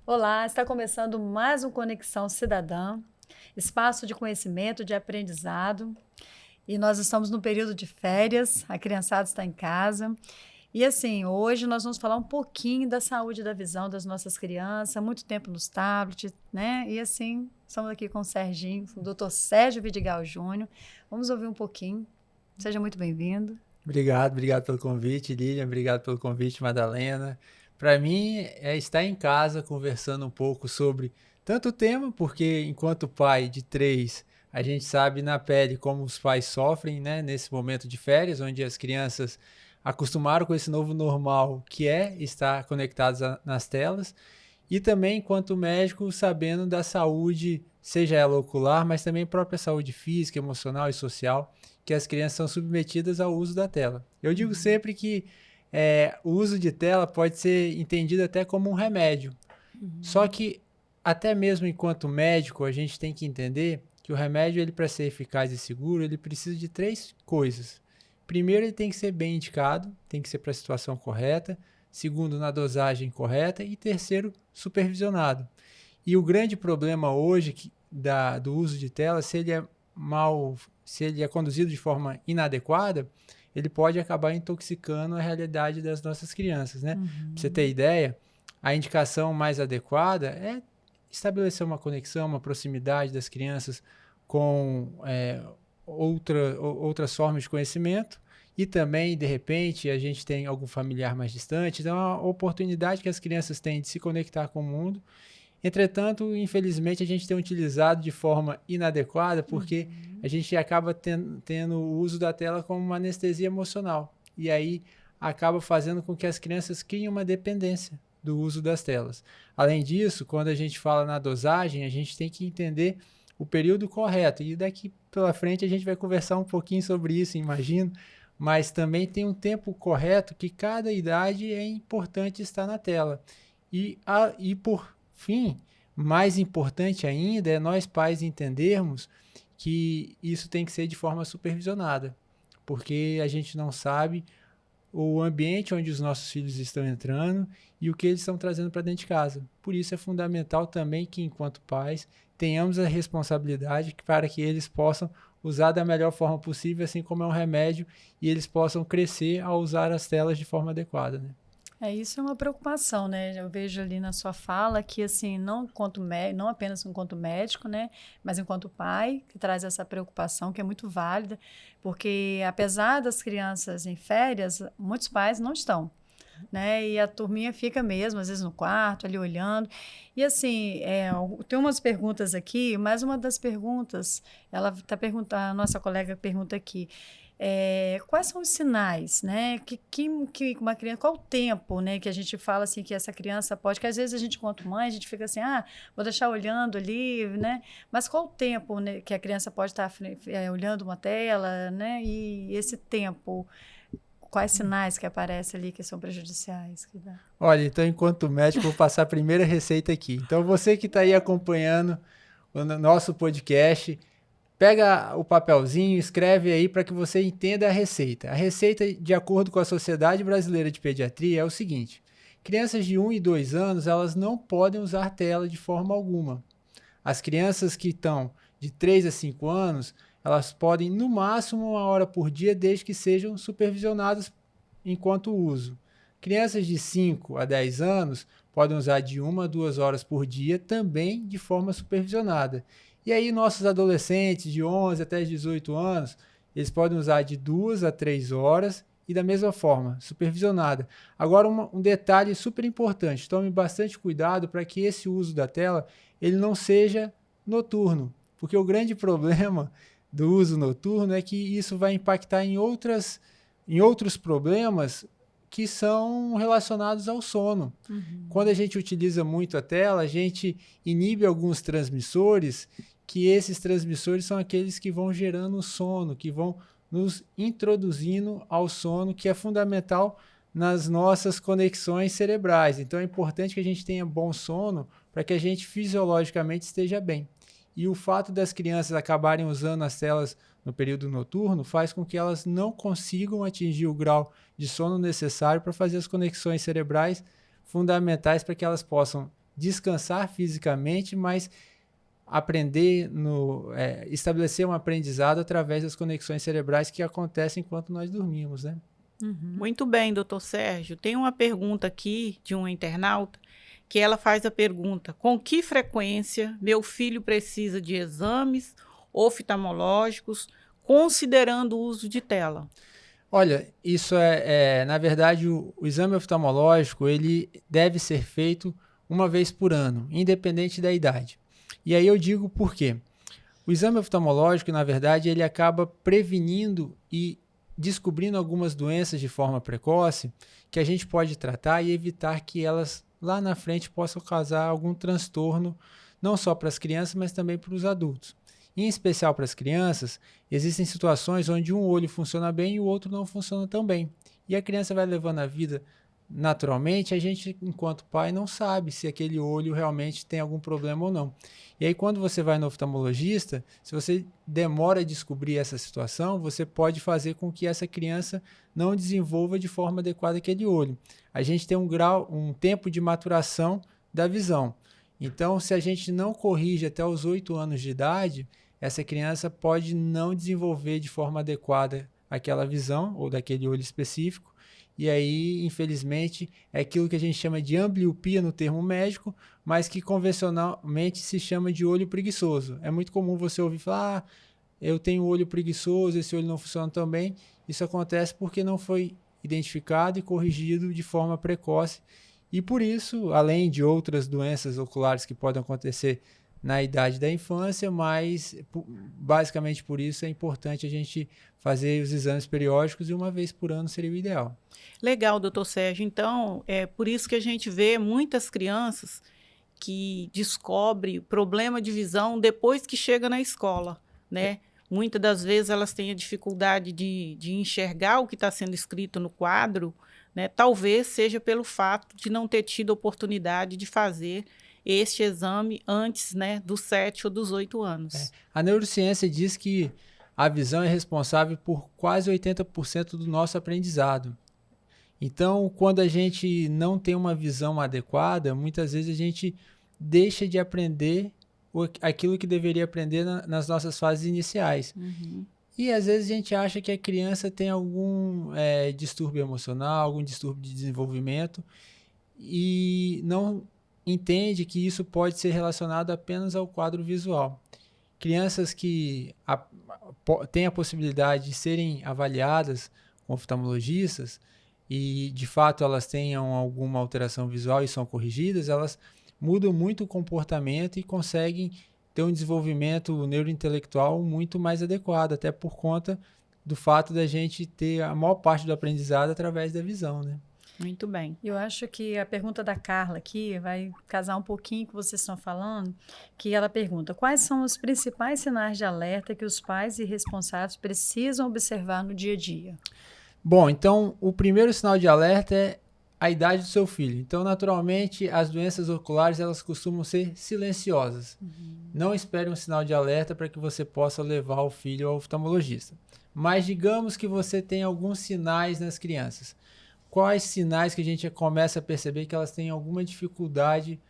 Olá, está começando mais um Conexão Cidadã, espaço de conhecimento, de aprendizado. E nós estamos no período de férias, a criançada está em casa. E assim, hoje nós vamos falar um pouquinho da saúde da visão das nossas crianças, muito tempo nos tablets, né? E assim, estamos aqui com o Serginho, o doutor Sérgio Vidigal Júnior. Vamos ouvir um pouquinho. Seja muito bem-vindo. Obrigado pelo convite, Lilian. Obrigado pelo convite, Madalena. Para mim, é estar em casa conversando um pouco sobre tanto o tema, porque enquanto pai de três, a gente sabe na pele como os pais sofrem, né, nesse momento de férias, onde as crianças acostumaram com esse novo normal, que é estar conectados nas telas, e também enquanto médico, sabendo da saúde, seja ela ocular, mas também própria saúde física, emocional e social, que as crianças são submetidas ao uso da tela. Eu digo sempre que o uso de tela pode ser entendido até como um remédio. Só que até mesmo enquanto médico, a gente tem que entender que o remédio, ele para ser eficaz e seguro, ele precisa de três coisas. Primeiro, ele tem que ser bem indicado, tem que ser para a situação correta. Segundo, na dosagem correta. E terceiro, supervisionado. E o grande problema hoje do uso de tela, se ele é conduzido de forma inadequada, ele pode acabar intoxicando a realidade das nossas crianças, né? Para você ter ideia, a indicação mais adequada é estabelecer uma conexão, uma proximidade das crianças com outras formas de conhecimento, e também, de repente, a gente tem algum familiar mais distante, então é uma oportunidade que as crianças têm de se conectar com o mundo. Entretanto, infelizmente, a gente tem utilizado de forma inadequada, porque a gente acaba tendo o uso da tela como uma anestesia emocional. E aí acaba fazendo com que as crianças criem uma dependência do uso das telas. Além disso, quando a gente fala na dosagem, a gente tem que entender o período correto. E daqui pela frente a gente vai conversar um pouquinho sobre isso, imagino. Mas também tem um tempo correto que cada idade é importante estar na tela. E por fim, mais importante ainda é nós pais entendermos que isso tem que ser de forma supervisionada, porque a gente não sabe o ambiente onde os nossos filhos estão entrando e o que eles estão trazendo para dentro de casa. Por isso é fundamental também que, enquanto pais, tenhamos a responsabilidade para que eles possam usar da melhor forma possível, assim como é um remédio, e eles possam crescer ao usar as telas de forma adequada, né? Isso é uma preocupação, né? Eu vejo ali na sua fala que, assim, não apenas enquanto médico, né? Mas enquanto pai, que traz essa preocupação, que é muito válida, porque apesar das crianças em férias, muitos pais não estão, né? E a turminha fica mesmo, às vezes no quarto, ali olhando. E assim, tem umas perguntas aqui, mas uma das perguntas, ela está perguntando, a nossa colega pergunta aqui. Quais são os sinais, né? Que uma criança, qual o tempo, né? Que a gente fala assim que essa criança pode, que às vezes a gente, enquanto mãe, a gente fica assim, vou deixar olhando ali, né? Mas qual o tempo, né, que a criança pode estar olhando uma tela, né? E esse tempo, quais sinais que aparecem ali que são prejudiciais? Que dá? Olha, então, enquanto médico, vou passar a primeira receita aqui. Então, você que está aí acompanhando o nosso podcast, pega o papelzinho, escreve aí para que você entenda a receita. A receita, de acordo com a Sociedade Brasileira de Pediatria, é o seguinte: crianças de 1 e 2 anos, elas não podem usar tela de forma alguma. As crianças que estão de 3 a 5 anos, elas podem, no máximo, 1 hora por dia, desde que sejam supervisionadas enquanto uso. Crianças de 5 a 10 anos podem usar de 1 a 2 horas por dia, também de forma supervisionada. E aí nossos adolescentes de 11 até 18 anos, eles podem usar de 2 a 3 horas e da mesma forma, supervisionada. Agora um detalhe super importante, tome bastante cuidado para que esse uso da tela ele não seja noturno, porque o grande problema do uso noturno é que isso vai impactar em outros problemas que são relacionados ao sono. Quando a gente utiliza muito a tela, a gente inibe alguns transmissores, que esses transmissores são aqueles que vão gerando sono, que vão nos introduzindo ao sono, que é fundamental nas nossas conexões cerebrais. Então é importante que a gente tenha bom sono para que a gente fisiologicamente esteja bem. E o fato das crianças acabarem usando as telas no período noturno faz com que elas não consigam atingir o grau de sono necessário para fazer as conexões cerebrais fundamentais para que elas possam descansar fisicamente, mas estabelecer um aprendizado através das conexões cerebrais que acontecem enquanto nós dormimos, né? Muito bem, doutor Sérgio. Tem uma pergunta aqui de uma internauta que ela faz a pergunta: com que frequência meu filho precisa de exames oftalmológicos, considerando o uso de tela? Olha, isso na verdade, o exame oftalmológico, ele deve ser feito uma vez por ano, independente da idade. E aí eu digo por quê. O exame oftalmológico, na verdade, ele acaba prevenindo e descobrindo algumas doenças de forma precoce que a gente pode tratar e evitar que elas lá na frente possam causar algum transtorno, não só para as crianças, mas também para os adultos. Em especial para as crianças, existem situações onde um olho funciona bem e o outro não funciona tão bem. E a criança vai levando a vida naturalmente, a gente, enquanto pai, não sabe se aquele olho realmente tem algum problema ou não. E aí, quando você vai no oftalmologista, se você demora a descobrir essa situação, você pode fazer com que essa criança não desenvolva de forma adequada aquele olho. A gente tem um tempo de maturação da visão. Então, se a gente não corrige até os 8 anos de idade, essa criança pode não desenvolver de forma adequada aquela visão ou daquele olho específico. E aí, infelizmente, é aquilo que a gente chama de ambliopia no termo médico, mas que convencionalmente se chama de olho preguiçoso. É muito comum você ouvir falar, eu tenho olho preguiçoso, esse olho não funciona tão bem. Isso acontece porque não foi identificado e corrigido de forma precoce. E por isso, além de outras doenças oculares que podem acontecer na idade da infância, mas basicamente por isso é importante a gente fazer os exames periódicos e uma vez por ano seria o ideal. Legal, doutor Sérgio. Então, é por isso que a gente vê muitas crianças que descobrem problema de visão depois que chega na escola, né? Muitas das vezes elas têm a dificuldade de enxergar o que está sendo escrito no quadro, né? Talvez seja pelo fato de não ter tido oportunidade de fazer este exame antes, né, dos 7 ou dos 8 anos. A neurociência diz que a visão é responsável por quase 80% do nosso aprendizado. Então, quando a gente não tem uma visão adequada, muitas vezes a gente deixa de aprender aquilo que deveria aprender nas nossas fases iniciais. E às vezes a gente acha que a criança tem algum distúrbio emocional, algum distúrbio de desenvolvimento e não entende que isso pode ser relacionado apenas ao quadro visual. Crianças que têm a possibilidade de serem avaliadas com oftalmologistas e de fato elas tenham alguma alteração visual e são corrigidas, elas mudam muito o comportamento e conseguem ter um desenvolvimento neurointelectual muito mais adequado, até por conta do fato da gente ter a maior parte do aprendizado através da visão, né? Muito bem. Eu acho que a pergunta da Carla aqui vai casar um pouquinho com o que vocês estão falando, que ela pergunta: quais são os principais sinais de alerta que os pais e responsáveis precisam observar no dia a dia? Bom, então o primeiro sinal de alerta é a idade do seu filho. Então, naturalmente, as doenças oculares elas costumam ser silenciosas. Não espere um sinal de alerta para que você possa levar o filho ao oftalmologista. Mas digamos que você tem alguns sinais nas crianças. Quais sinais que a gente começa a perceber que elas têm alguma dificuldade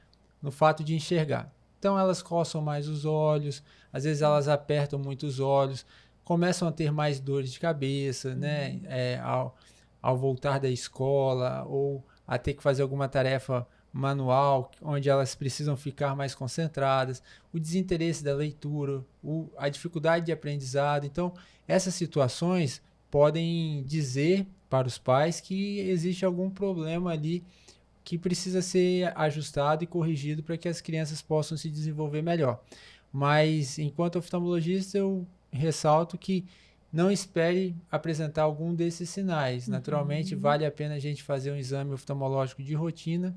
no fato de enxergar? Então, elas coçam mais os olhos, às vezes elas apertam muito os olhos, começam a ter mais dores de cabeça, né? Ao voltar da escola ou a ter que fazer alguma tarefa manual, onde elas precisam ficar mais concentradas, o desinteresse da leitura, a dificuldade de aprendizado. Então, essas situações podem dizer para os pais que existe algum problema ali que precisa ser ajustado e corrigido para que as crianças possam se desenvolver melhor. Mas, enquanto oftalmologista, eu ressalto que não espere apresentar algum desses sinais. Naturalmente, vale a pena a gente fazer um exame oftalmológico de rotina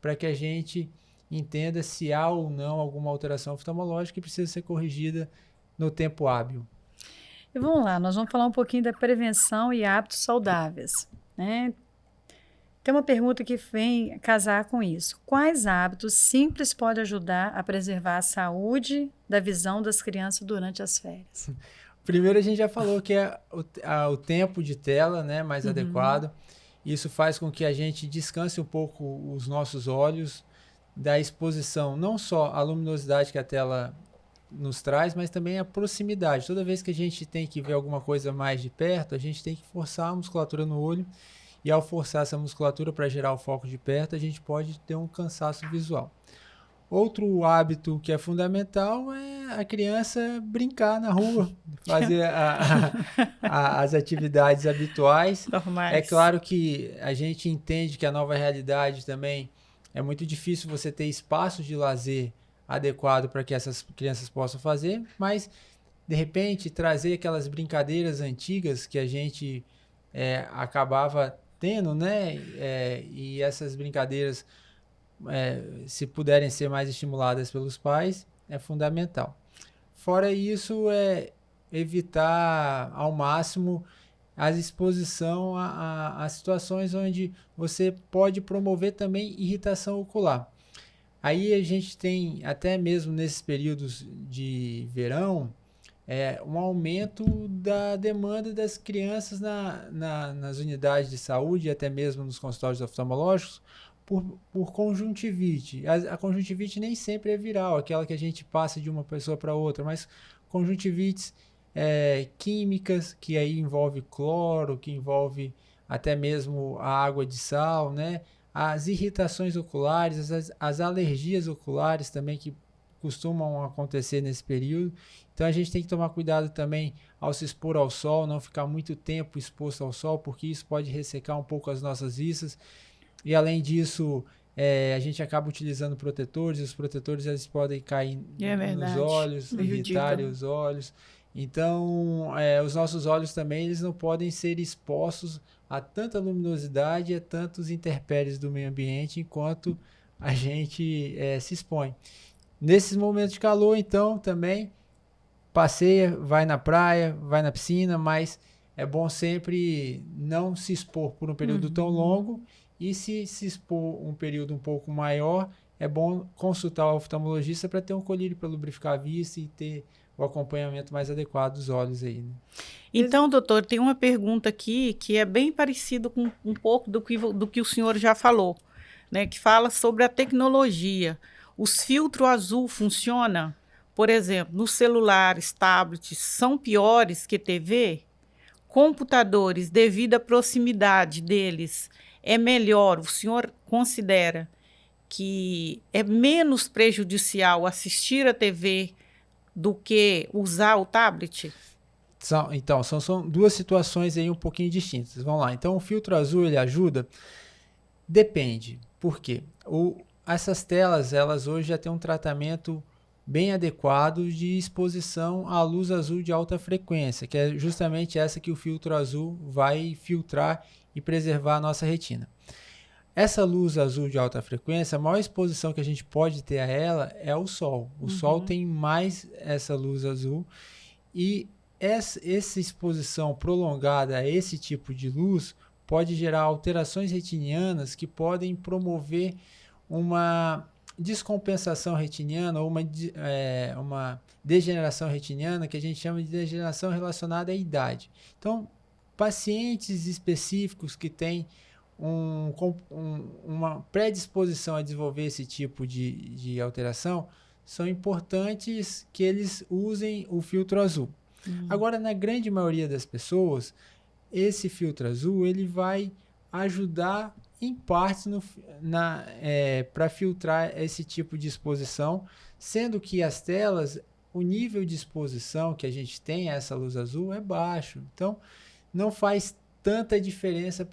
para que a gente entenda se há ou não alguma alteração oftalmológica que precisa ser corrigida no tempo hábil. E vamos lá, nós vamos falar um pouquinho da prevenção e hábitos saudáveis, né? Tem uma pergunta que vem casar com isso. Quais hábitos simples podem ajudar a preservar a saúde da visão das crianças durante as férias? Primeiro, a gente já falou que é o tempo de tela, né, mais adequado. Isso faz com que a gente descanse um pouco os nossos olhos da exposição, não só a luminosidade que a tela nos traz, mas também a proximidade. Toda vez que a gente tem que ver alguma coisa mais de perto, a gente tem que forçar a musculatura no olho, e ao forçar essa musculatura para gerar o foco de perto, a gente pode ter um cansaço visual. Outro hábito que é fundamental é a criança brincar na rua, fazer as atividades habituais. Normais. É claro que a gente entende que a nova realidade também é muito difícil você ter espaços de lazer adequado para que essas crianças possam fazer, mas de repente trazer aquelas brincadeiras antigas que a gente acabava tendo, né? E essas brincadeiras, se puderem ser mais estimuladas pelos pais, é fundamental. Fora isso, evitar ao máximo a exposição a situações onde você pode promover também irritação ocular. Aí a gente tem, até mesmo nesses períodos de verão, um aumento da demanda das crianças nas unidades de saúde e até mesmo nos consultórios oftalmológicos por conjuntivite. A conjuntivite nem sempre é viral, aquela que a gente passa de uma pessoa para outra, mas conjuntivites químicas, que aí envolve cloro, que envolve até mesmo a água de sal, né? As irritações oculares, as alergias oculares também que costumam acontecer nesse período. Então a gente tem que tomar cuidado também ao se expor ao sol, não ficar muito tempo exposto ao sol, porque isso pode ressecar um pouco as nossas vistas. E além disso, a gente acaba utilizando protetores, e os protetores eles podem cair nos olhos, irritar os olhos. Então, os nossos olhos também eles não podem ser expostos a tanta luminosidade e a tantos intempéries do meio ambiente enquanto a gente se expõe. Nesses momentos de calor, então, também passeia, vai na praia, vai na piscina, mas é bom sempre não se expor por um período tão longo, e se expor um período um pouco maior, é bom consultar o oftalmologista para ter um colírio para lubrificar a vista e ter o acompanhamento mais adequado dos olhos aí, né? Então, doutor, tem uma pergunta aqui que é bem parecido com um pouco do que o senhor já falou, né? Que fala sobre a tecnologia. Os filtros azul funcionam? Por exemplo, nos celulares, tablets, são piores que TV? Computadores, devido à proximidade deles, é melhor? O senhor considera que é menos prejudicial assistir a TV do que usar o tablet? Então, são duas situações aí um pouquinho distintas. Vamos lá. Então, o filtro azul, ele ajuda? Depende. Por quê? Essas telas, elas hoje já têm um tratamento bem adequado de exposição à luz azul de alta frequência, que é justamente essa que o filtro azul vai filtrar e preservar a nossa retina. Essa luz azul de alta frequência, a maior exposição que a gente pode ter a ela é o sol. O sol tem mais essa luz azul, e essa exposição prolongada a esse tipo de luz pode gerar alterações retinianas que podem promover uma descompensação retiniana ou uma degeneração retiniana, que a gente chama de degeneração relacionada à idade. Então, pacientes específicos que têm uma predisposição a desenvolver esse tipo de alteração, são importantes que eles usem o filtro azul. Agora, na grande maioria das pessoas, esse filtro azul ele vai ajudar em partes para filtrar esse tipo de exposição, sendo que as telas, o nível de exposição que a gente tem a essa luz azul é baixo. Então, não faz tanta diferença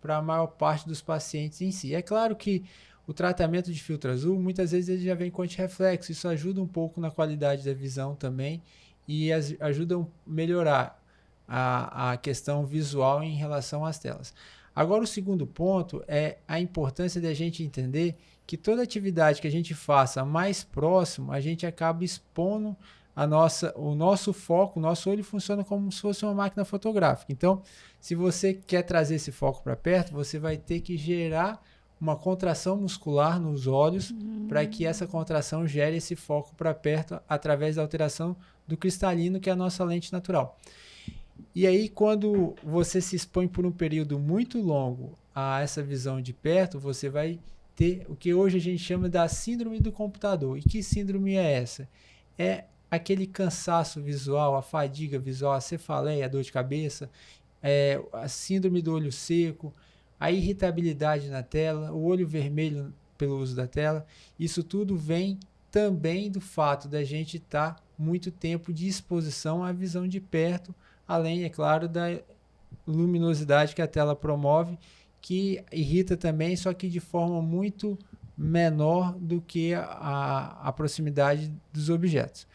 para a maior parte dos pacientes em si. É claro que o tratamento de filtro azul, muitas vezes ele já vem com antirreflexo, isso ajuda um pouco na qualidade da visão também e ajuda a melhorar a questão visual em relação às telas. Agora, o segundo ponto é a importância de a gente entender que toda atividade que a gente faça mais próximo, a gente acaba expondo o nosso foco, o nosso olho funciona como se fosse uma máquina fotográfica. Então, se você quer trazer esse foco para perto, você vai ter que gerar uma contração muscular nos olhos para que essa contração gere esse foco para perto através da alteração do cristalino, que é a nossa lente natural. E aí, quando você se expõe por um período muito longo a essa visão de perto, você vai ter o que hoje a gente chama da síndrome do computador. E que síndrome é essa? É aquele cansaço visual, a fadiga visual, a cefaleia, a dor de cabeça, a síndrome do olho seco, a irritabilidade na tela, o olho vermelho pelo uso da tela. Isso tudo vem também do fato da gente estar muito tempo de exposição à visão de perto, além, é claro, da luminosidade que a tela promove, que irrita também, só que de forma muito menor do que a proximidade dos objetos.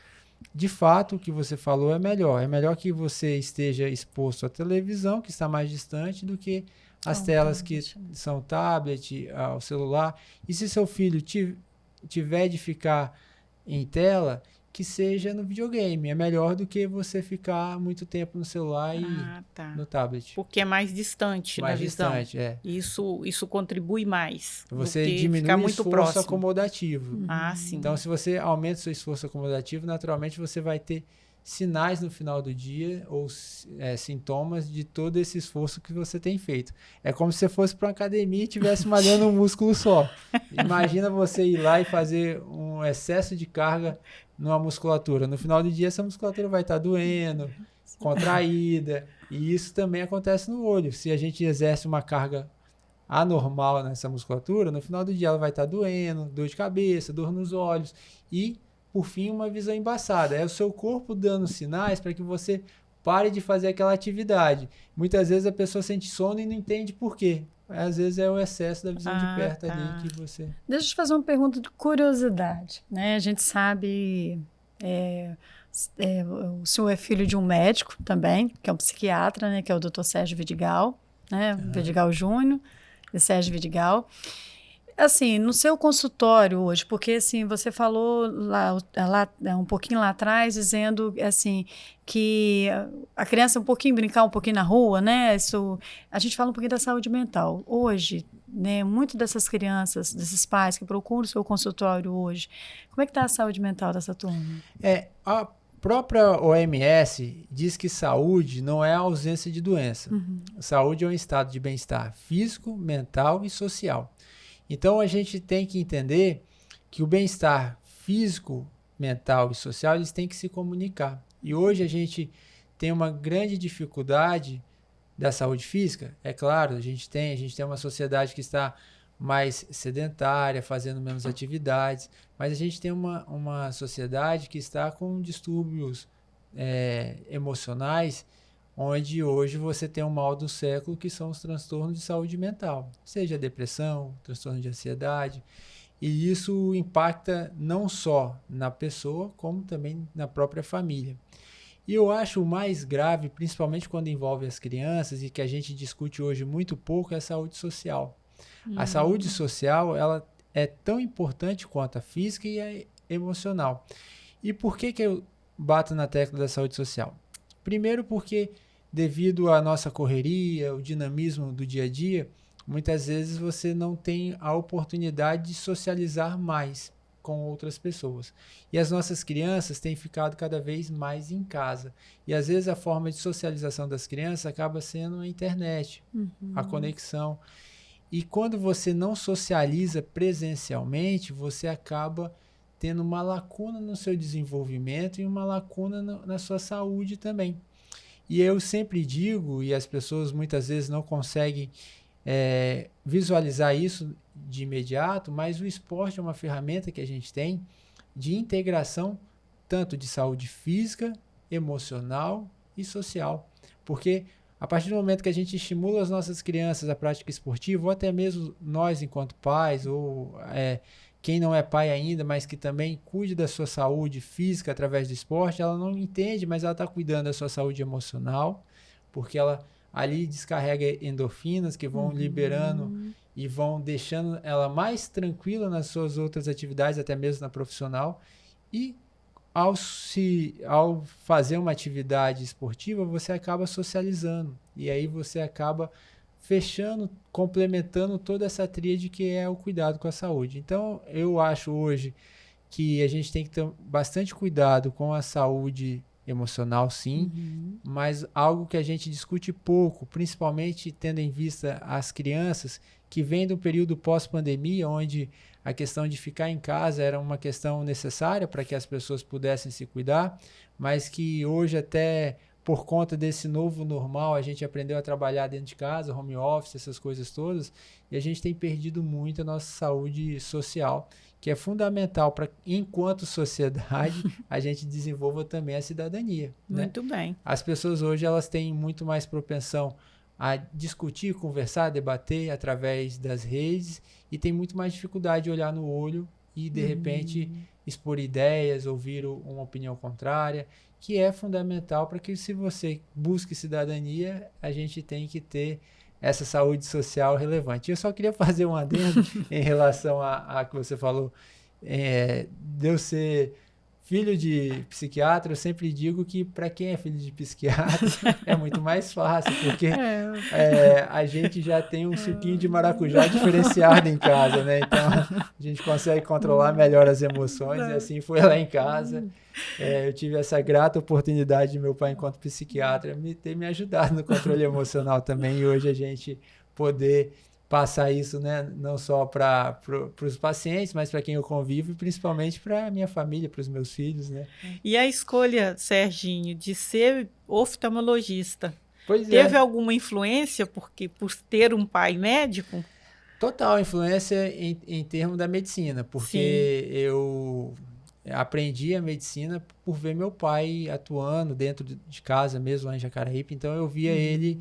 De fato, o que você falou é melhor. É melhor que você esteja exposto à televisão, que está mais distante, do que as telas que são tablet, ao celular. E se seu filho tiver de ficar em tela, que seja no videogame. É melhor do que você ficar muito tempo no celular e no tablet. Porque é mais distante na visão. Mais distante, Isso contribui mais. Você diminui o esforço acomodativo. Sim. Então, se você aumenta o seu esforço acomodativo, naturalmente você vai ter sinais no final do dia ou sintomas de todo esse esforço que você tem feito. É como se você fosse para uma academia e estivesse malhando um músculo só. Imagina você ir lá e fazer um excesso de carga numa musculatura. No final do dia, essa musculatura vai estar doendo, contraída, e isso também acontece no olho. Se a gente exerce uma carga anormal nessa musculatura, no final do dia ela vai estar doendo, dor de cabeça, dor nos olhos e, por fim, uma visão embaçada. É o seu corpo dando sinais para que você pare de fazer aquela atividade. Muitas vezes a pessoa sente sono e não entende por quê. Às vezes é o excesso da visão de perto ali que você... Deixa eu te fazer uma pergunta de curiosidade, né? A gente sabe... o senhor é filho de um médico também, que é um psiquiatra, né? Que é o Dr. Sérgio Vidigal, né? Vidigal Júnior, de Sérgio Vidigal. Assim, no seu consultório hoje, porque assim, você falou lá um pouquinho lá atrás, dizendo assim, que a criança brincar um pouquinho na rua, né? Isso, a gente fala um pouquinho da saúde mental. Hoje, né, muitas dessas crianças, desses pais que procuram o seu consultório hoje, como é que está a saúde mental dessa turma? A própria OMS diz que saúde não é a ausência de doença. Saúde é um estado de bem-estar físico, mental e social. Então, a gente tem que entender que o bem-estar físico, mental e social, eles têm que se comunicar. E hoje a gente tem uma grande dificuldade da saúde física. É claro, a gente tem uma sociedade que está mais sedentária, fazendo menos atividades, mas a gente tem uma sociedade que está com distúrbios emocionais, onde hoje você tem um mal do século, que são os transtornos de saúde mental, seja depressão, transtorno de ansiedade, e isso impacta não só na pessoa, como também na própria família. E eu acho o mais grave, principalmente quando envolve as crianças, e que a gente discute hoje muito pouco, é a saúde social. A saúde social, ela é tão importante quanto a física e a emocional. E por que eu bato na tecla da saúde social? Primeiro porque, devido à nossa correria, o dinamismo do dia a dia, muitas vezes você não tem a oportunidade de socializar mais com outras pessoas. E as nossas crianças têm ficado cada vez mais em casa. E às vezes a forma de socialização das crianças acaba sendo a internet, a conexão. E quando você não socializa presencialmente, você acaba tendo uma lacuna no seu desenvolvimento e uma lacuna na sua saúde também. E eu sempre digo, e as pessoas muitas vezes não conseguem visualizar isso de imediato, mas o esporte é uma ferramenta que a gente tem de integração tanto de saúde física, emocional e social. Porque a partir do momento que a gente estimula as nossas crianças à prática esportiva, ou até mesmo nós enquanto pais, ou quem não é pai ainda, mas que também cuide da sua saúde física através do esporte, ela não entende, mas ela está cuidando da sua saúde emocional, porque ela ali descarrega endorfinas que vão liberando e vão deixando ela mais tranquila nas suas outras atividades, até mesmo na profissional. E ao fazer uma atividade esportiva, você acaba socializando. E aí você acaba fechando, complementando toda essa tríade que é o cuidado com a saúde. Então, eu acho hoje que a gente tem que ter bastante cuidado com a saúde emocional, sim, mas algo que a gente discute pouco, principalmente tendo em vista as crianças que vêm do período pós-pandemia, onde a questão de ficar em casa era uma questão necessária para que as pessoas pudessem se cuidar, mas que hoje até por conta desse novo normal, a gente aprendeu a trabalhar dentro de casa, home office, essas coisas todas, e a gente tem perdido muito a nossa saúde social, que é fundamental para, enquanto sociedade, a gente desenvolva também a cidadania. Muito bem. As pessoas hoje elas têm muito mais propensão a discutir, conversar, debater através das redes e tem muito mais dificuldade de olhar no olho e, de repente, expor ideias, ouvir uma opinião contrária, que é fundamental para que, se você busque cidadania, a gente tem que ter essa saúde social relevante. Eu só queria fazer um adendo em relação a que você falou, de eu ser filho de psiquiatra. Eu sempre digo que para quem é filho de psiquiatra é muito mais fácil, porque a gente já tem um suquinho de maracujá diferenciado em casa, né? Então a gente consegue controlar melhor as emoções e assim foi lá em casa. Eu tive essa grata oportunidade de meu pai, enquanto psiquiatra, ter me ajudado no controle emocional também, e hoje a gente poder passar isso, né, não só para os pacientes, mas para quem eu convivo e principalmente para a minha família, para os meus filhos, né? E a escolha, Serginho, de ser oftalmologista, Pois teve alguma influência por ter um pai médico? Total influência em termos da medicina, porque Sim. eu aprendi a medicina por ver meu pai atuando dentro de casa mesmo lá em Jacaraípe, então eu via ele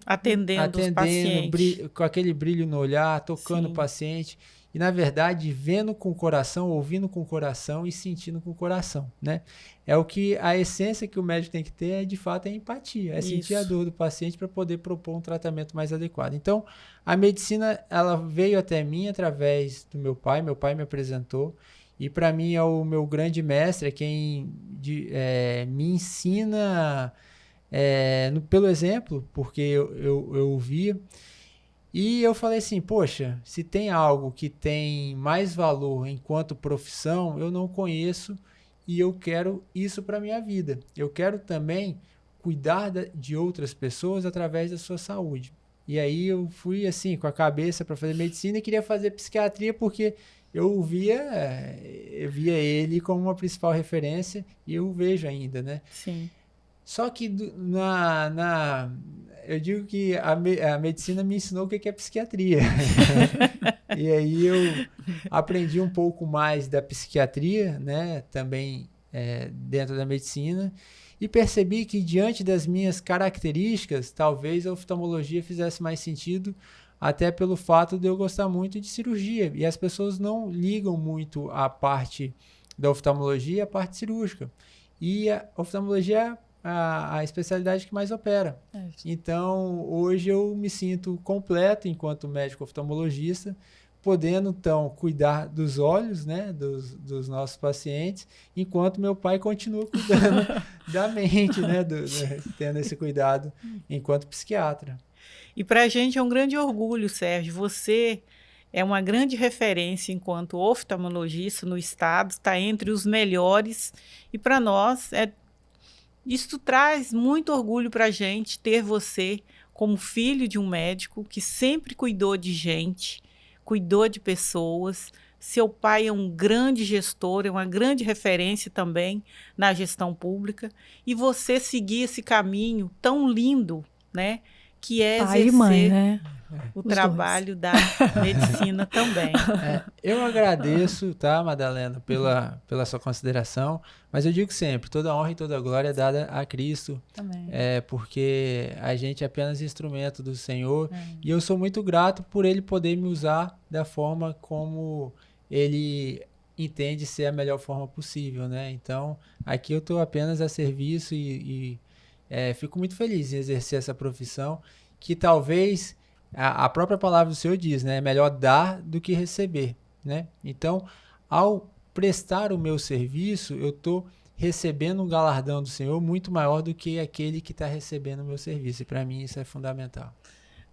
atendendo os pacientes, com aquele brilho no olhar, tocando o paciente e, na verdade, vendo com o coração, ouvindo com o coração e sentindo com o coração, né? É o que a essência que o médico tem que ter, de fato, é empatia, é sentir a dor do paciente para poder propor um tratamento mais adequado. Então, a medicina, ela veio até mim através do meu pai me apresentou, e para mim é o meu grande mestre, é quem me ensina pelo exemplo, porque eu via. E eu falei assim, poxa, se tem algo que tem mais valor enquanto profissão, eu não conheço e eu quero isso para a minha vida. Eu quero também cuidar de outras pessoas através da sua saúde. E aí eu fui assim, com a cabeça para fazer medicina e queria fazer psiquiatria porque eu via ele como uma principal referência e eu vejo ainda, né? Sim. Só que eu digo que a medicina me ensinou o que é psiquiatria. E aí eu aprendi um pouco mais da psiquiatria, né, também dentro da medicina, e percebi que, diante das minhas características, talvez a oftalmologia fizesse mais sentido, até pelo fato de eu gostar muito de cirurgia. E as pessoas não ligam muito a parte da oftalmologia, a parte cirúrgica. E a oftalmologia é a especialidade que mais opera. Então, hoje eu me sinto completo enquanto médico oftalmologista, podendo, então, cuidar dos olhos, né, dos nossos pacientes, enquanto meu pai continua cuidando da mente, né, tendo esse cuidado enquanto psiquiatra. E para a gente é um grande orgulho, Sérgio, você é uma grande referência enquanto oftalmologista no estado, está entre os melhores, e para nós isso traz muito orgulho para a gente ter você como filho de um médico que sempre cuidou de gente, cuidou de pessoas. Seu pai é um grande gestor, é uma grande referência também na gestão pública. E você seguir esse caminho tão lindo, né? Que é pai e mãe, né? O trabalho da medicina também. Eu agradeço, tá, Madalena, pela sua consideração, mas eu digo sempre, toda honra e toda glória é dada a Cristo, também. Porque a gente é apenas instrumento do Senhor, e eu sou muito grato por Ele poder me usar da forma como Ele entende ser a melhor forma possível, né? Então, aqui eu estou apenas a serviço e fico muito feliz em exercer essa profissão, que talvez a própria palavra do Senhor diz, né? É melhor dar do que receber, né? Então, ao prestar o meu serviço, eu estou recebendo um galardão do Senhor muito maior do que aquele que está recebendo o meu serviço. E para mim isso é fundamental.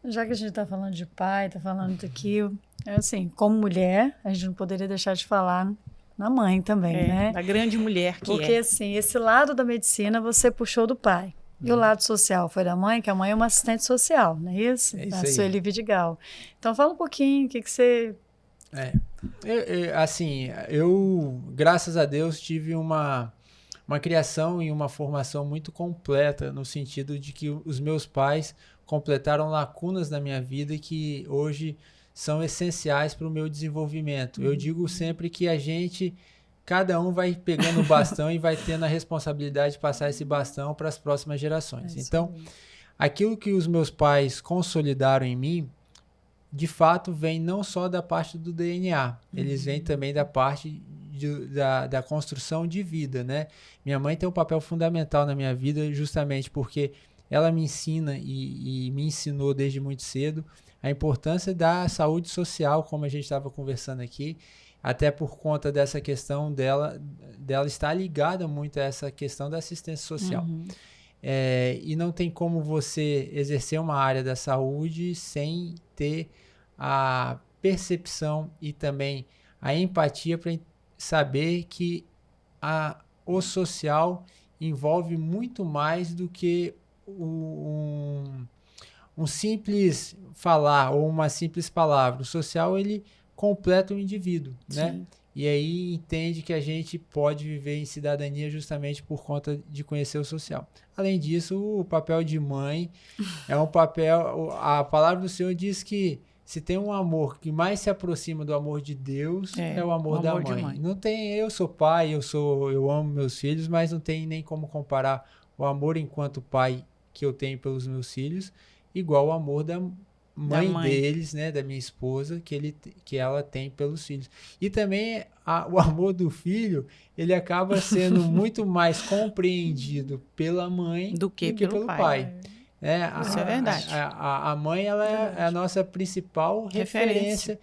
Já que a gente está falando de pai, está falando daqui, assim, como mulher, a gente não poderia deixar de falar na mãe também, né? Da grande mulher que Porque, assim, esse lado da medicina você puxou do pai. E o lado social foi da mãe, que a mãe é uma assistente social, não é isso? É isso A aí. Sueli Vidigal. Então, fala um pouquinho, o que você... Eu, graças a Deus, tive uma criação e uma formação muito completa, no sentido de que os meus pais completaram lacunas na minha vida que hoje são essenciais para o meu desenvolvimento. Eu digo sempre que cada um vai pegando o bastão e vai tendo a responsabilidade de passar esse bastão para as próximas gerações. Então, aquilo que os meus pais consolidaram em mim, de fato, vem não só da parte do DNA, eles vêm também da parte da construção de vida, né? Minha mãe tem um papel fundamental na minha vida, justamente porque ela me ensina e me ensinou desde muito cedo a importância da saúde social, como a gente estava conversando aqui, até por conta dessa questão dela estar ligada muito a essa questão da assistência social. E não tem como você exercer uma área da saúde sem ter a percepção e também a empatia para saber que o social envolve muito mais do que um simples falar ou uma simples palavra. O social, ele completa o indivíduo, né? E aí entende que a gente pode viver em cidadania justamente por conta de conhecer o social. Além disso, o papel de mãe é um papel... A palavra do Senhor diz que se tem um amor que mais se aproxima do amor de Deus, é o amor da mãe. Não tem, eu sou pai, eu amo meus filhos, mas não tem nem como comparar o amor enquanto pai que eu tenho pelos meus filhos, igual o amor da mãe deles, né, da minha esposa, que ela tem pelos filhos. E também o amor do filho, ele acaba sendo muito mais compreendido pela mãe do que pelo pai. Isso é verdade. A mãe, ela é a nossa principal referência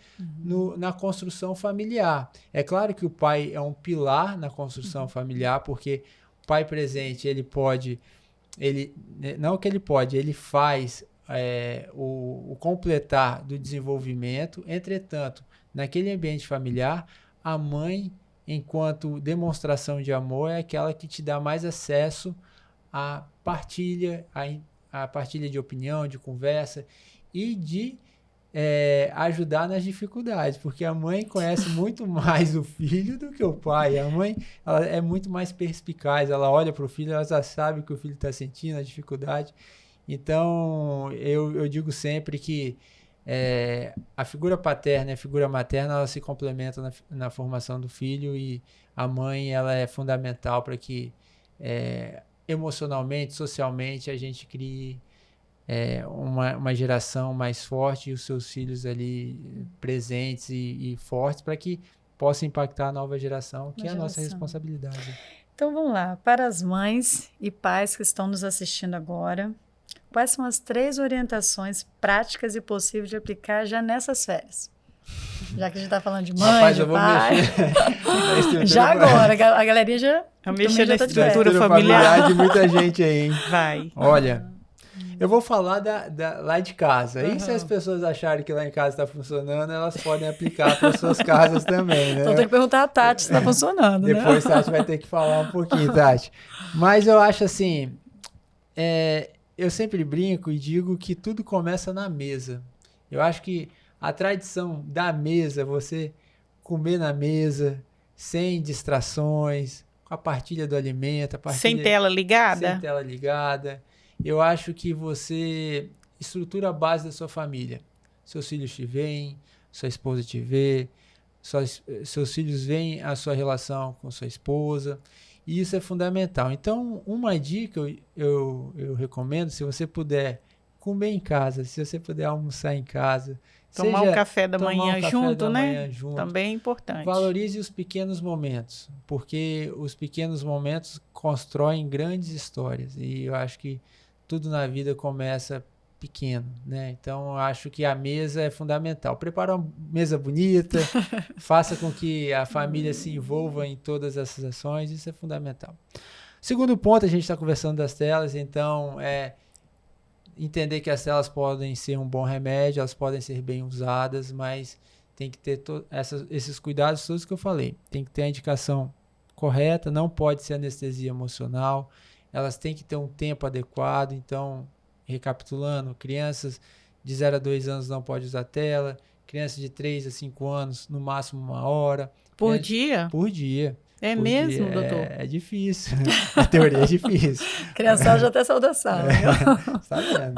na construção familiar. É claro que o pai é um pilar na construção familiar, porque o pai presente, ele faz o completar do desenvolvimento. Entretanto, naquele ambiente familiar, a mãe, enquanto demonstração de amor, é aquela que te dá mais acesso à partilha, a partilha de opinião, de conversa e de ajudar nas dificuldades, porque a mãe conhece muito mais o filho do que o pai. A mãe, ela é muito mais perspicaz, ela olha para o filho, ela já sabe o que o filho está sentindo, a dificuldade. Então, eu digo sempre que a figura paterna e a figura materna, elas se complementam na formação do filho, e a mãe, ela é fundamental para que emocionalmente, socialmente, a gente crie uma geração mais forte e os seus filhos ali presentes e fortes, para que possa impactar a nova geração, que é a nossa responsabilidade. Então vamos lá, para as mães e pais que estão nos assistindo agora, quais são as 3 orientações práticas e possíveis de aplicar já nessas férias? Já que a gente está falando de mãe, Rapaz, de pai. Mexer já agora, a galerinha já... Mexer na estrutura familiar de muita gente aí, hein? Vai. Olha, eu vou falar lá de casa. E se as pessoas acharem que lá em casa está funcionando, elas podem aplicar para as suas casas também, né? Então tem que perguntar a Tati se está funcionando, Depois a Tati vai ter que falar um pouquinho, Tati. Mas eu acho assim, eu sempre brinco e digo que tudo começa na mesa. Eu acho que a tradição da mesa, você comer na mesa, sem distrações, com a partilha do alimento, sem tela ligada. Sem tela ligada. Eu acho que você estrutura a base da sua família. Seus filhos te veem, sua esposa te vê, seus filhos veem a sua relação com sua esposa, e isso é fundamental. Então, uma dica eu recomendo, se você puder comer em casa, se você puder almoçar em casa, tomar um café da manhã junto, né? Também é importante. Valorize os pequenos momentos, porque os pequenos momentos constroem grandes histórias, e eu acho que tudo na vida começa pequeno, né? Então, eu acho que a mesa é fundamental. Prepara uma mesa bonita, faça com que a família se envolva em todas essas ações, isso é fundamental. Segundo ponto, a gente está conversando das telas, então, entender que as telas podem ser um bom remédio, elas podem ser bem usadas, mas tem que ter esses cuidados todos que eu falei. Tem que ter a indicação correta, não pode ser anestesia emocional, elas têm que ter um tempo adequado. Então, recapitulando, crianças de 0 a 2 anos não pode usar tela, crianças de 3 a 5 anos, no máximo 1 hora. Por dia? Por dia. É por mesmo, dia. doutor? É difícil. A teoria é difícil. Criançada já até saiu da sala. Tá vendo?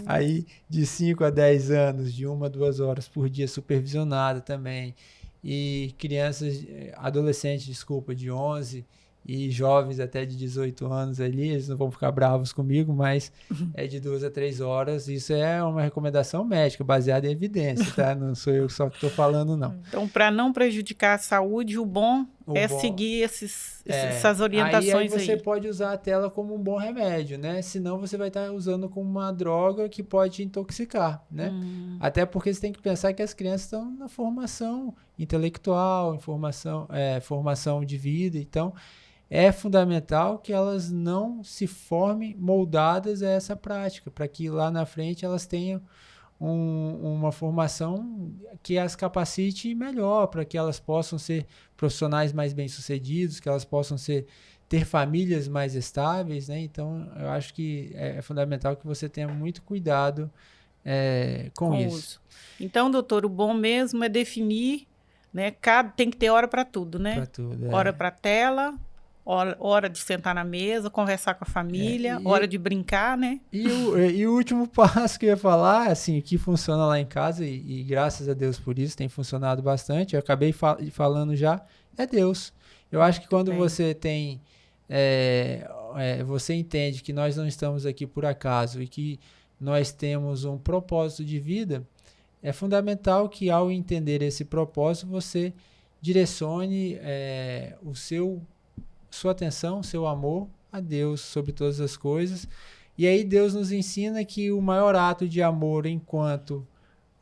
Aí, de 5 a 10 anos, de 1 a 2 horas por dia, supervisionada também. E crianças, adolescentes, desculpa, de 11 e jovens até de 18 anos ali, eles não vão ficar bravos comigo, mas é de 2 a 3 horas. Isso é uma recomendação médica, baseada em evidência, tá? Não sou eu só que estou falando, não. Então, para não prejudicar a saúde, o bom seguir essas orientações aí. Aí você pode usar a tela como um bom remédio, né? Senão você vai estar usando como uma droga que pode te intoxicar, né? Até porque você tem que pensar que as crianças estão na formação intelectual, formação de vida, então é fundamental que elas não se formem moldadas a essa prática, para que lá na frente elas tenham uma formação que as capacite melhor, para que elas possam ser profissionais mais bem-sucedidos, que elas possam ter famílias mais estáveis, né? Então, eu acho que é fundamental que você tenha muito cuidado com isso. Então, doutor, o bom mesmo é definir, né? Tem que ter hora para tudo, né? Para tudo, hora para tela, hora de sentar na mesa, conversar com a família, hora de brincar, né? E o último passo que eu ia falar, assim, que funciona lá em casa, e graças a Deus por isso, tem funcionado bastante, eu acabei falando já, é Deus. Eu acho que quando você tem... você entende que nós não estamos aqui por acaso e que nós temos um propósito de vida, é fundamental que ao entender esse propósito, você direcione sua atenção, seu amor a Deus sobre todas as coisas. E aí Deus nos ensina que o maior ato de amor enquanto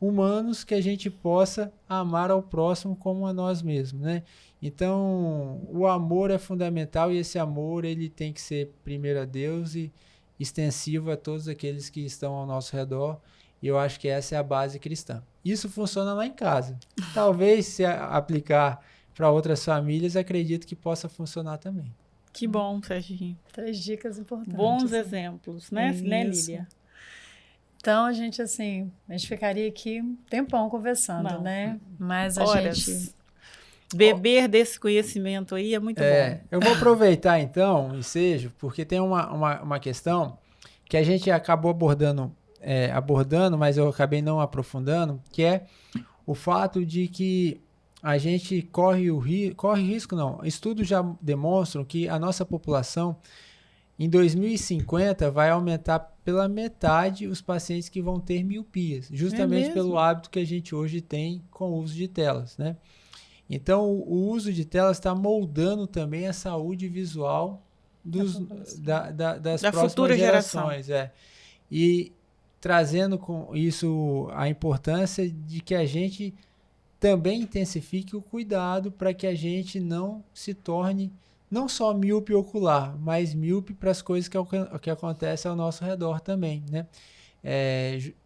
humanos, que a gente possa amar ao próximo como a nós mesmos, né? Então, o amor é fundamental e esse amor ele tem que ser primeiro a Deus e extensivo a todos aqueles que estão ao nosso redor. E eu acho que essa é a base cristã. Isso funciona lá em casa. Talvez se aplicar para outras famílias, acredito que possa funcionar também. Que bom, Serginho. 3 dicas importantes. Bons exemplos, né, Lília? Então, a gente ficaria aqui um tempão conversando, né? Mas gente... Beber desse conhecimento aí é muito bom. Eu vou aproveitar, então, o ensejo, porque tem uma questão que a gente acabou abordando, mas eu acabei não aprofundando, que é o fato de que a gente corre risco, não. Estudos já demonstram que a nossa população, em 2050, vai aumentar pela metade os pacientes que vão ter miopias, justamente pelo hábito que a gente hoje tem com o uso de telas, né? Então, o uso de telas está moldando também a saúde visual das próximas gerações. E trazendo com isso a importância de que a gente também intensifique o cuidado para que a gente não se torne não só míope ocular, mas míope para as coisas que acontecem ao nosso redor também, né?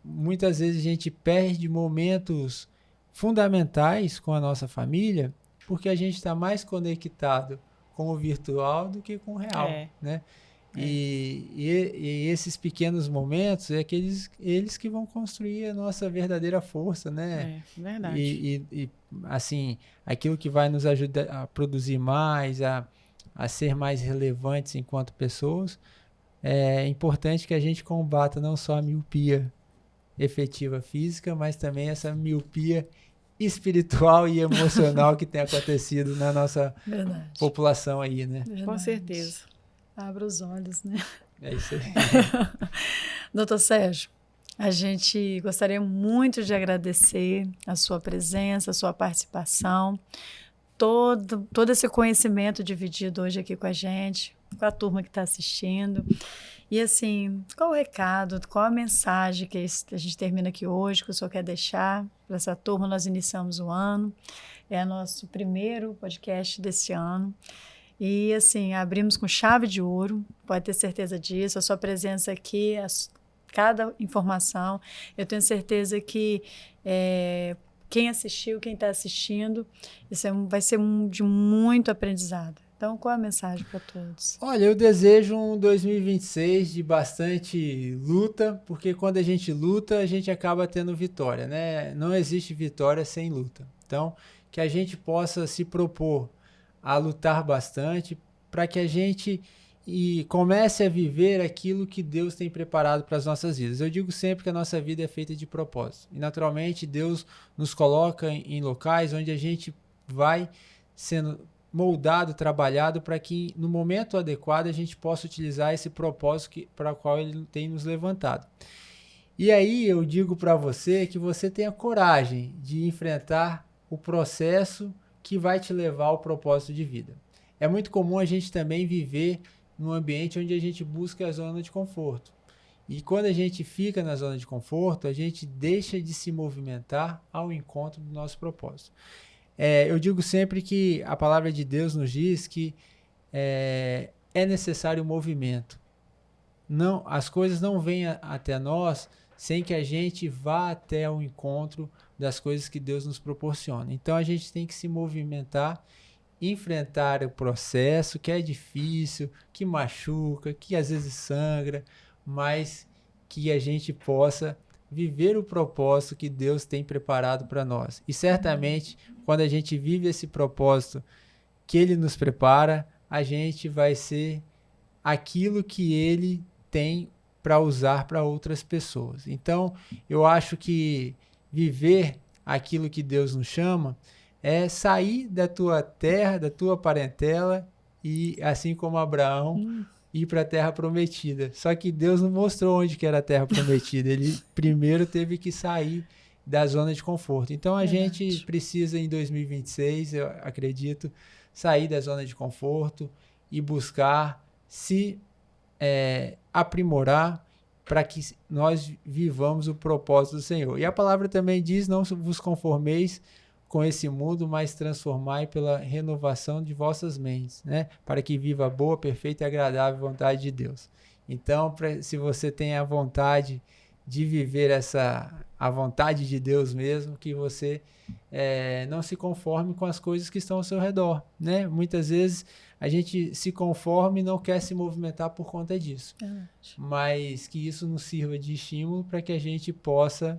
Muitas vezes a gente perde momentos fundamentais com a nossa família porque a gente está mais conectado com o virtual do que com o real, né? E esses pequenos momentos eles que vão construir a nossa verdadeira força, né? Verdade. E assim, aquilo que vai nos ajudar a produzir mais, a ser mais relevantes enquanto pessoas. É importante que a gente combata não só a miopia efetiva física, mas também essa miopia espiritual e emocional que tem acontecido na nossa população aí, né? Verdade. Com certeza. Abra os olhos, né? É isso aí. Doutor Sérgio, a gente gostaria muito de agradecer a sua presença, a sua participação, todo esse conhecimento dividido hoje aqui com a gente, com a turma que está assistindo. E assim, qual o recado, qual a mensagem que a gente termina aqui hoje, que o senhor quer deixar para essa turma? Nós iniciamos o ano, é nosso primeiro podcast desse ano. E assim, abrimos com chave de ouro, pode ter certeza disso, a sua presença aqui, cada informação, eu tenho certeza que quem assistiu, quem está assistindo. Isso vai ser de muito aprendizado. Então, qual é a mensagem para todos? Olha, eu desejo um 2026 de bastante luta, porque quando a gente luta, a gente acaba tendo vitória, né? Não existe vitória sem luta. Então, que a gente possa se propor a lutar bastante para que a gente comece a viver aquilo que Deus tem preparado para as nossas vidas. Eu digo sempre que a nossa vida é feita de propósito. E, naturalmente, Deus nos coloca em locais onde a gente vai sendo moldado, trabalhado para que no momento adequado a gente possa utilizar esse propósito para o qual Ele tem nos levantado. E aí eu digo para você que você tenha coragem de enfrentar o processo que vai te levar ao propósito de vida. É muito comum a gente também viver num ambiente onde a gente busca a zona de conforto. E quando a gente fica na zona de conforto, a gente deixa de se movimentar ao encontro do nosso propósito. Eu digo sempre que a palavra de Deus nos diz que é necessário movimento. Não, as coisas não vêm até nós sem que a gente vá até o encontro das coisas que Deus nos proporciona. Então a gente tem que se movimentar, enfrentar o processo, que é difícil, que machuca, que às vezes sangra, mas que a gente possa viver o propósito que Deus tem preparado para nós. E certamente, quando a gente vive esse propósito que Ele nos prepara, a gente vai ser aquilo que Ele tem para usar para outras pessoas. Então, eu acho que viver aquilo que Deus nos chama é sair da tua terra, da tua parentela e, assim como Abraão, ir para a terra prometida. Só que Deus não mostrou onde que era a terra prometida. Ele primeiro teve que sair da zona de conforto. Então, a gente precisa, em 2026, eu acredito, sair da zona de conforto e buscar se aprimorar para que nós vivamos o propósito do Senhor. E a palavra também diz, não vos conformeis com esse mundo, mas transformai pela renovação de vossas mentes, né? Para que viva a boa, perfeita e agradável vontade de Deus. Então, se você tem a vontade de viver a vontade de Deus mesmo, que você não se conforme com as coisas que estão ao seu redor, né? Muitas vezes a gente se conforma e não quer se movimentar por conta disso. Mas que isso nos sirva de estímulo para que a gente possa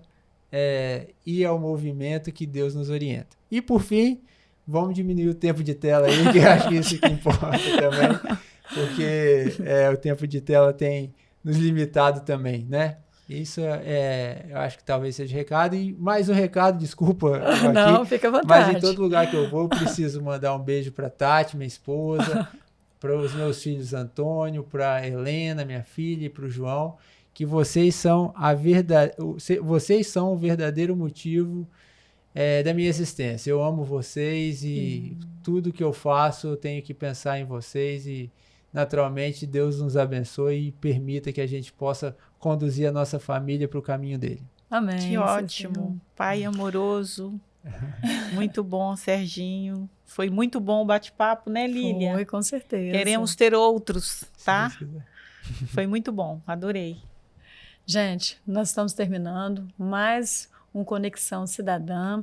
ir ao movimento que Deus nos orienta. E por fim, vamos diminuir o tempo de tela aí, que eu acho que isso que importa também, porque o tempo de tela tem nos limitado também, né? Isso eu acho que talvez seja recado. E mais um recado, desculpa. Não, fica à vontade. Mas em todo lugar que eu vou, eu preciso mandar um beijo para Tati, minha esposa, para os meus filhos Antônio, para Helena, minha filha, e para o João, que vocês são vocês são o verdadeiro motivo da minha existência. Eu amo vocês e tudo que eu faço eu tenho que pensar em vocês e naturalmente Deus nos abençoe e permita que a gente possa conduzir a nossa família para o caminho dele. Amém. Que ótimo. Pai amoroso. Muito bom, Serginho. Foi muito bom o bate-papo, né, Lília? Foi, com certeza. Queremos ter outros, tá? Foi muito bom, adorei. Gente, nós estamos terminando mais um Conexão Cidadã.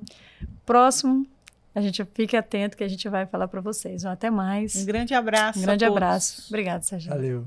Próximo, a gente fique atento que a gente vai falar para vocês. Até mais. Um grande abraço. Um grande abraço. Obrigada, Serginho. Valeu.